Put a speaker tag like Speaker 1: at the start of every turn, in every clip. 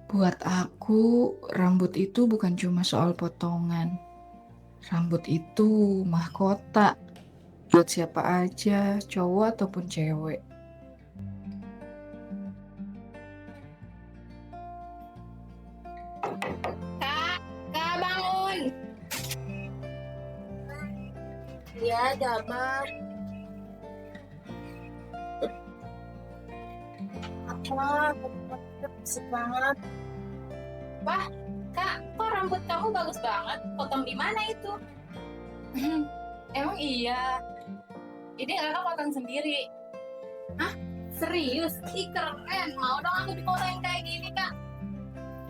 Speaker 1: Buat aku, rambut itu bukan cuma soal potongan. Rambut itu mahkota buat siapa aja, cowok ataupun cewek.
Speaker 2: Kak, Kak bangun.
Speaker 3: Iya, Jamal. Apa? Berisik banget.
Speaker 2: Wah, Kak, kok rambut kamu bagus banget? Potong di mana itu? Emang iya. Ini kakak potong sendiri. Hah? Serius? Ih, keren. Mau dong aku dipotong kayak gini, Kak.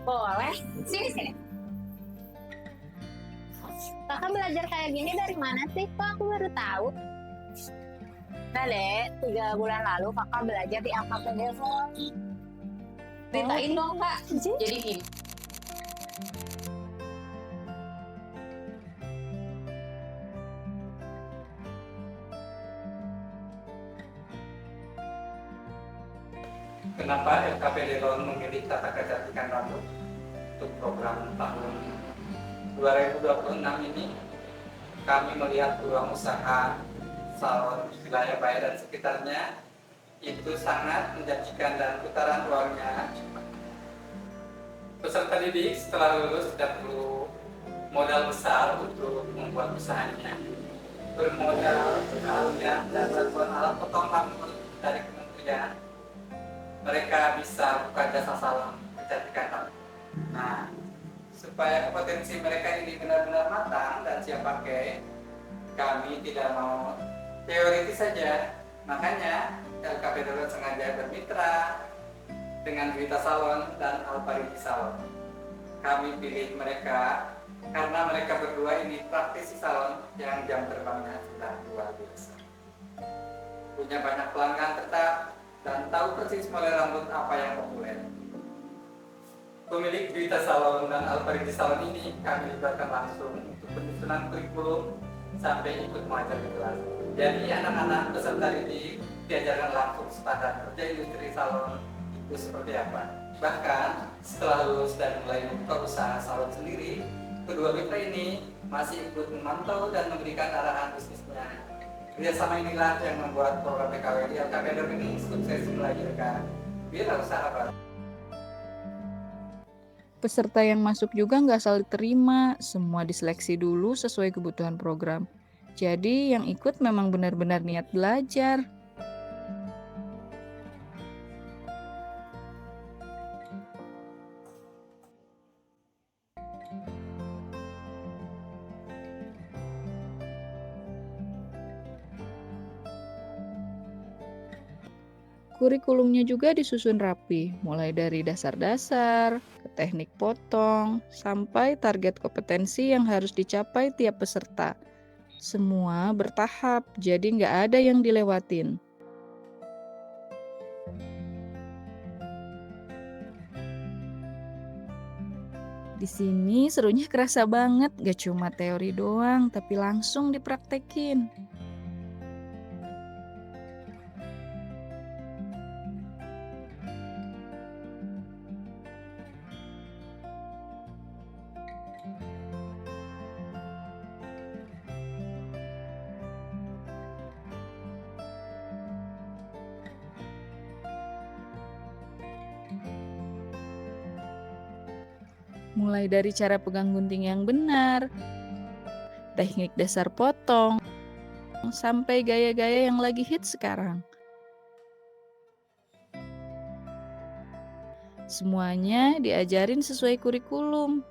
Speaker 2: Boleh. Sini, sini. Kakak belajar kayak gini dari mana sih? Kok aku baru tahu? Nah, Dek, 3 bulan lalu kakak belajar di AKPD. Ceritain dong, Kak. Jadi gini.
Speaker 4: Kenapa LKPD Loan memilih tata kecantikan rambut untuk program tahun 2026 ini? Kami melihat peluang usaha salon wilayah Bayan dan sekitarnya itu sangat menjanjikan dan putaran uangnya. Peserta didik setelah lulus tidak perlu modal besar untuk membuat usahanya. Bermodal keahlian dan bantuan alat potong rambut dari kementerian, mereka bisa buka jasa salon kecantikan rambut. Nah, supaya potensi mereka ini benar-benar matang dan siap pakai, kami tidak mau teoritis saja. Makanya LKP Darurat sengaja bermitra dengan Vita Salon dan Alpariti Salon. Kami pilih mereka karena mereka berdua ini praktisi salon yang jam terbangnya sudah luar biasa. Punya banyak pelanggan tetap dan tahu persis model rambut apa yang populer. Pemilik Vita Salon dan Alpariti Salon ini kami libatkan langsung untuk penyusunan kurikulum sampai ikut mengajar di kelas. Jadi anak-anak peserta didik diajarkan langsung standar kerja industri salon itu seperti apa. Bahkan setelah lulus dan mulai membuka usaha salon sendiri, kedua mitra ini masih ikut memantau dan memberikan arahan bisnisnya. Kerjasama inilah yang membuat program PKW di LKPD ini sukses melahirkan wirausaha baru.
Speaker 1: Peserta yang masuk juga nggak asal diterima, semua diseleksi dulu sesuai kebutuhan program. Jadi yang ikut memang benar-benar niat belajar. Kurikulumnya juga disusun rapi, mulai dari dasar-dasar, ke teknik potong, sampai target kompetensi yang harus dicapai tiap peserta. Semua bertahap, jadi nggak ada yang dilewatin. Di sini serunya kerasa banget, gak cuma teori doang, tapi langsung dipraktekin. Mulai dari cara pegang gunting yang benar, teknik dasar potong, sampai gaya-gaya yang lagi hit sekarang. Semuanya diajarin sesuai kurikulum,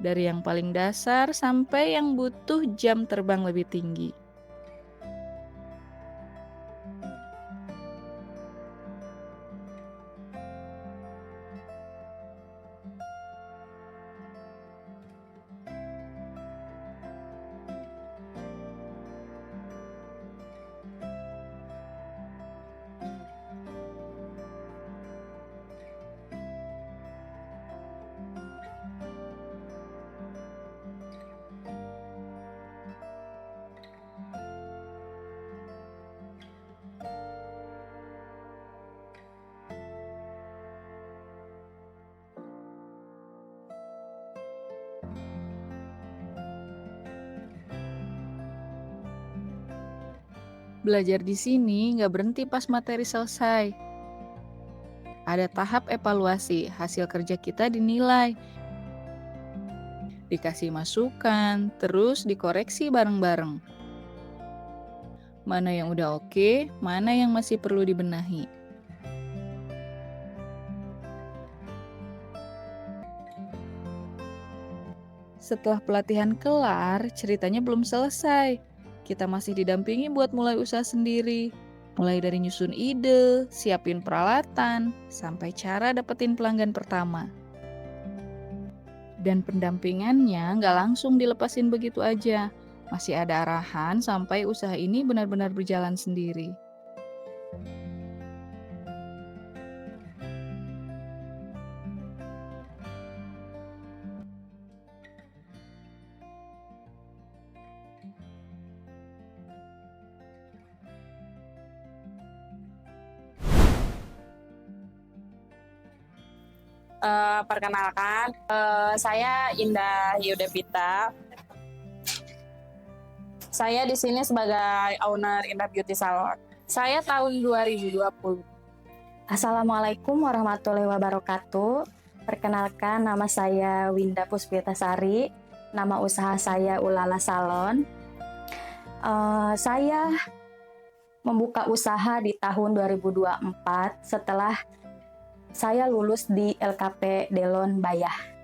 Speaker 1: dari yang paling dasar sampai yang butuh jam terbang lebih tinggi. Belajar di sini nggak berhenti pas materi selesai. Ada tahap evaluasi, hasil kerja kita dinilai, dikasih masukan, terus dikoreksi bareng-bareng. Mana yang udah oke, mana yang masih perlu dibenahi. Setelah pelatihan kelar, ceritanya belum selesai. Kita masih didampingi buat mulai usaha sendiri. Mulai dari nyusun ide, siapin peralatan, sampai cara dapetin pelanggan pertama. Dan pendampingannya nggak langsung dilepasin begitu aja. Masih ada arahan sampai usaha ini benar-benar berjalan sendiri.
Speaker 5: Perkenalkan, saya Indah Yudevita. Saya di sini sebagai owner Indah Beauty Salon. Saya tahun 2020.
Speaker 6: Assalamualaikum warahmatullahi wabarakatuh. Perkenalkan, nama saya Winda Puspitasari. Nama usaha saya Ulala Salon. Saya membuka usaha di tahun 2024 setelah saya lulus di LKP Delon Bayah.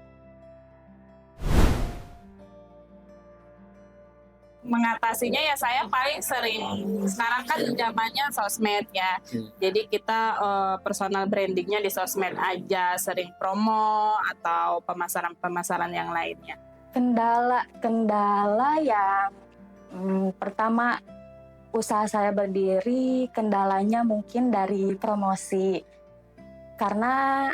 Speaker 5: Mengatasinya ya saya paling sering, sekarang kan zamannya sosmed ya, jadi kita personal brandingnya di sosmed aja, sering promo atau pemasaran yang lainnya.
Speaker 6: Kendala yang pertama, usaha saya berdiri, kendalanya mungkin dari promosi. Karena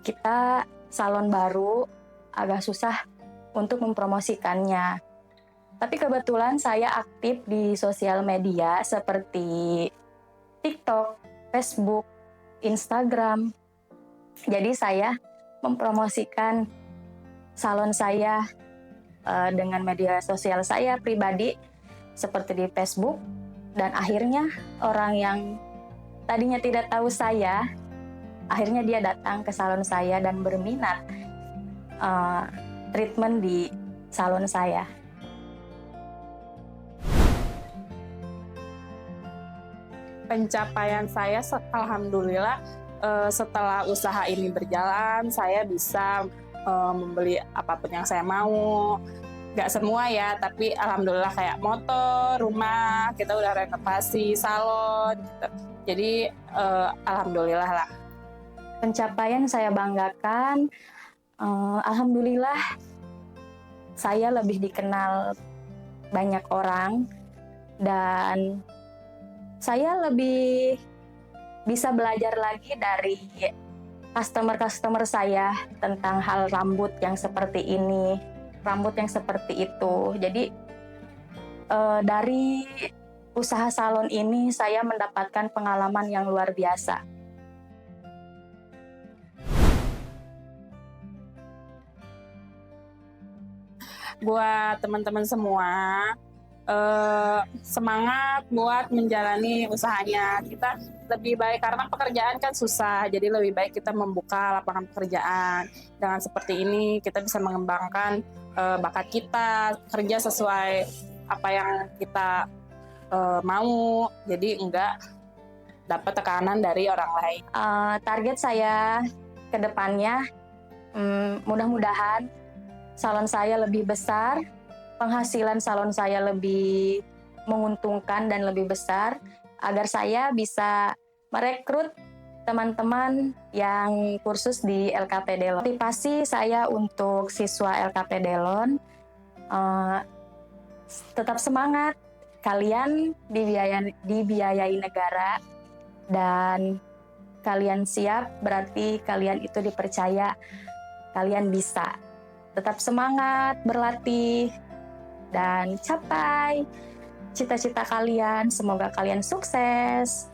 Speaker 6: kita salon baru, agak susah untuk mempromosikannya. Tapi kebetulan saya aktif di sosial media seperti TikTok, Facebook, Instagram. Jadi saya mempromosikan salon saya dengan media sosial saya pribadi seperti di Facebook. Dan akhirnya orang yang tadinya tidak tahu saya, akhirnya dia datang ke salon saya dan berminat treatment di salon saya.
Speaker 5: Pencapaian saya, alhamdulillah, setelah usaha ini berjalan, saya bisa membeli apapun yang saya mau. Gak semua ya, tapi alhamdulillah kayak motor, rumah, kita udah renovasi salon gitu. Jadi alhamdulillah lah.
Speaker 6: Pencapaian saya banggakan, alhamdulillah saya lebih dikenal banyak orang dan saya lebih bisa belajar lagi dari customer saya tentang hal rambut yang seperti ini, rambut yang seperti itu. Jadi dari usaha salon ini saya mendapatkan pengalaman yang luar biasa.
Speaker 5: Buat teman-teman semua, semangat buat menjalani usahanya. Kita lebih baik, karena pekerjaan kan susah, jadi lebih baik kita membuka lapangan pekerjaan. Dengan seperti ini kita bisa mengembangkan bakat kita, kerja sesuai apa yang kita mau, jadi enggak dapat tekanan dari orang lain.
Speaker 6: Target saya ke depannya, mudah-mudahan salon saya lebih besar, penghasilan salon saya lebih menguntungkan dan lebih besar, agar saya bisa merekrut teman-teman yang kursus di LKP Delon. Motivasi saya untuk siswa LKP Delon, tetap semangat, kalian dibiayai negara, dan kalian siap berarti kalian itu dipercaya, kalian bisa. Tetap semangat berlatih dan capai cita-cita kalian. Semoga kalian sukses.